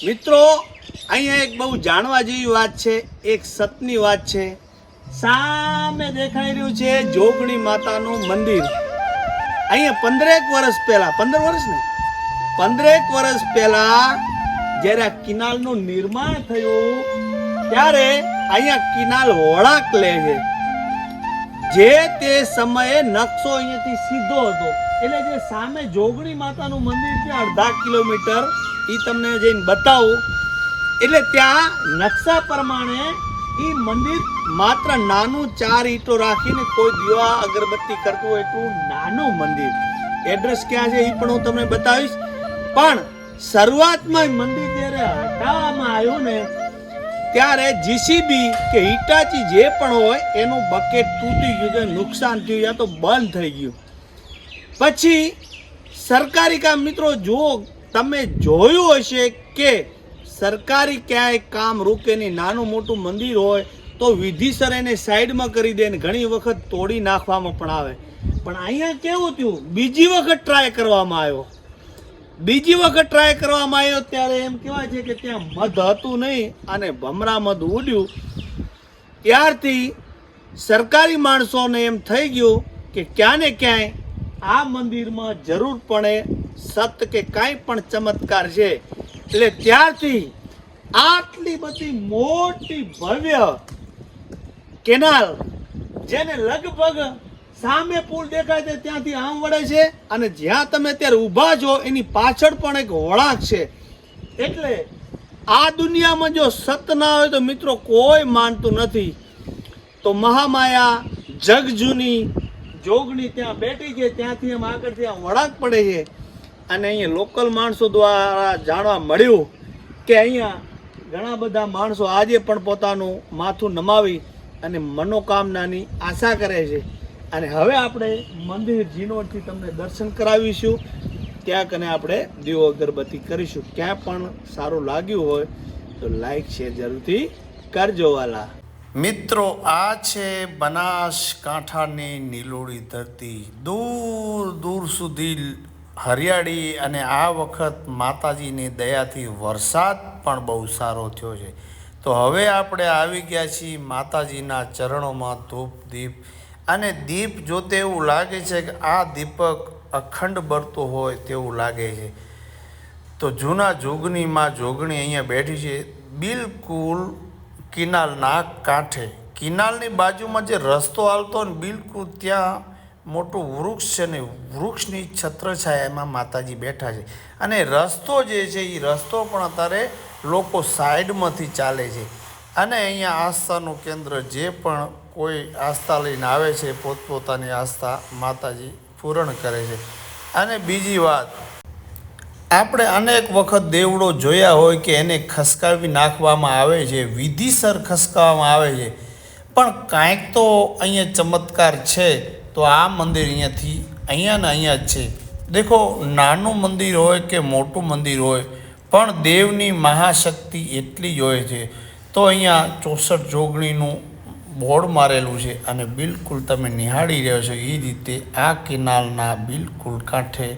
મિત્રો અહીંયા એક બહુ જાણવા જેવી વાત છે, એક સતની વાત છે. સામે દેખાઈ રહ્યું છે જોગણી માતાનું મંદિર. અહીંયા 15 વર્ષ પહેલા, 15 વર્ષ ને 15 વર્ષ પહેલા જ્યારે આ કિનાલનું નિર્માણ થયું ત્યારે અહીંયા કિનાલ વળાંક લે છે. જે તે સમયે નકશો અહીંયાથી સીધો હતો, એટલે જે સામે જોગણી માતાનું મંદિર છે 1/2 કિલોમીટર, એ તમને જઈને બતાવું. એટલે ત્યાં નકશા પ્રમાણે એ મંદિર માત્ર નાનું 4 ઈંટો રાખીને કોઈ દીવા અગરબત્તી કરતું હોય એટલું નાનું મંદિર. એડ્રેસ ક્યાં છે એ પણ હું તમને બતાવીશ. પણ શરૂઆતમાં મંદિર જ્યારે હટાવવામાં આવ્યું ને ત્યારે જીસીબી કે હિટાચી જે પણ હોય એનું બકેટ તૂટી ગયું, નુકસાન થયું, યા તો બંધ થઈ ગયું. પછી સરકારી કામ, મિત્રો જુઓ, તમે જોયું હશે કે સરકારી ક્યાંય કામ રૂકે નહીં. નાનું મોટું મંદિર હોય તો વિધિસર એને સાઈડમાં કરી દે ને ઘણી વખત તોડી નાખવામાં પણ આવે. પણ અહીંયા કેવું થયું, બીજી વખત ટ્રાય કરવામાં આવ્યો. ત્યારે એમ કહેવાય છે કે ત્યાં મધ હતું નહીં અને ભમરા મધ ઉડ્યું. ત્યારથી સરકારી માણસોને એમ થઈ ગયું કે ક્યાં ને ક્યાંય આ મંદિરમાં જરૂર પડે સત કે કાંઈ પણ ચમત્કાર છે. એટલે ત્યારથી આટલી બધી મોટી ભવ્ય કેનાલ, જેને લગભગ સામે પુલ દેખાય છે ત્યાંથી આમ વળે છે, અને જ્યાં તમે અત્યારે ઊભા છો એની પાછળ પણ એક વળાંક છે. એટલે આ દુનિયામાં જો સત ના હોય તો મિત્રો કોઈ માનતું નથી. તો મહામાયા જગજૂની જોગણી ત્યાં બેઠી છે, ત્યાંથી એમ આગળ ત્યાં વળાંક પડે છે. અને અહીંયા લોકલ માણસો દ્વારા જાણવા મળ્યું કે અહીંયા ઘણા બધા માણસો આજે પણ પોતાનું માથું નમાવી અને મનોકામનાની આશા કરે છે. અને હવે આપણે મંદિર જીનોરથી તમને દર્શન કરાવીશું. ત્યાં કને આપણે દીવો અગરબત્તી કરીશું. ક્યાં પણ સારું લાગ્યું હોય તો લાઈક શેર જરૂરથી કરજો વાલા મિત્રો. આ છે બનાસકાંઠાની નીલોડી ધરતી. દૂર દૂર સુધી હરિયાળી, અને આ વખત માતાજીની દયાથી વરસાદ પણ બહુ સારો થયો છે. તો હવે આપણે આવી ગયા છીએ માતાજીના ચરણોમાં. ધૂપ દીપ અને દીપ જોતે એવું લાગે છે કે આ દીપક અખંડ બળતો હોય તેવું લાગે છે. તો જૂના જોગણીમાં જોગણી અહીંયા બેઠી છે, બિલકુલ કિનાલના કાંઠે. કિનાલની બાજુમાં જે રસ્તો આવતો ને બિલકુલ ત્યાં મોટું વૃક્ષ છે ને વૃક્ષની છત્રછાયામાં માતાજી બેઠા છે. અને રસ્તો જે છે એ રસ્તો પણ અત્યારે લોકો સાઈડમાંથી ચાલે છે. અને અહીંયા આસ્થાનું કેન્દ્ર, જે પણ કોઈ આસ્થા લઈને આવે છે પોતપોતાની આસ્થા માતાજી પૂરણ કરે છે. અને બીજી વાત, આપણે અનેક વખત દેવડો જોયા હોય કે એને ખસકાવી નાખવામાં આવે છે, વિધિસર ખસકાવવામાં આવે છે. પણ કાંઈક તો અહીંયા ચમત્કાર છે. તો આ મંદિર અહીંયા ને અહીંયા જ છે. દેખો, નાનું મંદિર હોય કે મોટું મંદિર હોય, પણ દેવની મહાશક્તિ એટલી જ હોય છે. તો અહીંયા 64 જોગણીનું બોર્ડ મારેલું છે, અને બિલકુલ તમે નિહાળી રહ્યો છો એ રીતે આ કેનાલના બિલકુલ કાંઠે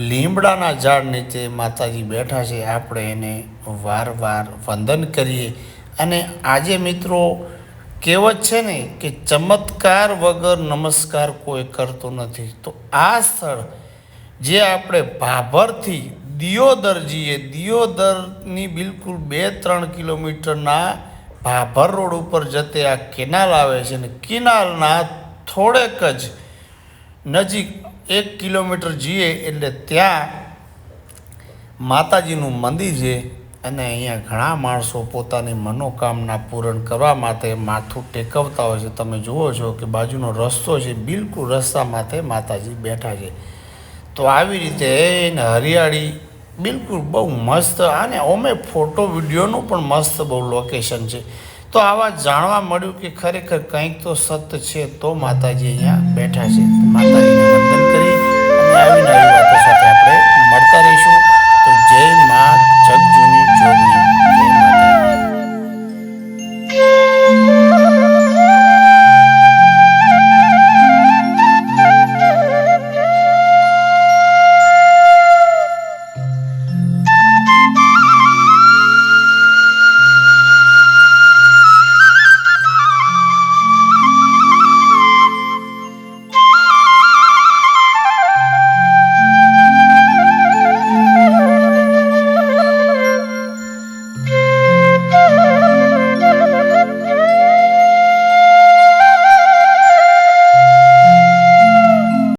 લીમડાના ઝાડ નીચે માતાજી બેઠા છે. આપણે એને વારવાર વંદન કરીએ. અને આજે મિત્રો કહેવત છે ને કે ચમત્કાર વગર નમસ્કાર કોઈ કરતો નથી. તો આ સ્થળ જે આપણે ભાભરથી દિયોદર જઈએ, દિયોદરની બિલકુલ 2-3 કિલોમીટરના ભાભર રોડ ઉપર જતે આ કેનાલ આવે છે. ને કેનાલના થોડેક જ નજીક 1 કિલોમીટર જઈએ એટલે ત્યાં માતાજીનું મંદિર છે. અને અહીંયા ઘણા માણસો પોતાની મનોકામના પૂરણ કરવા માટે માથું ટેકવતા હોય છે. તમે જુઓ છો કે બાજુનો રસ્તો છે, બિલકુલ રસ્તા માથે માતાજી બેઠા છે. તો આવી રીતે એને હરિયાળી બિલકુલ બહુ મસ્ત, અને અમે ફોટો વિડીયોનું પણ મસ્ત બહુ લોકેશન છે. તો આવા જાણવા મળ્યું કે ખરેખર કંઈક તો સત્ય છે. તો માતાજી અહીંયા બેઠા છે. માતાજીને વંદન કરી અને આવી નવી વાતો સાથે આપણે મળતા રહીશું. તો જય મા જગજૂની જોગણી.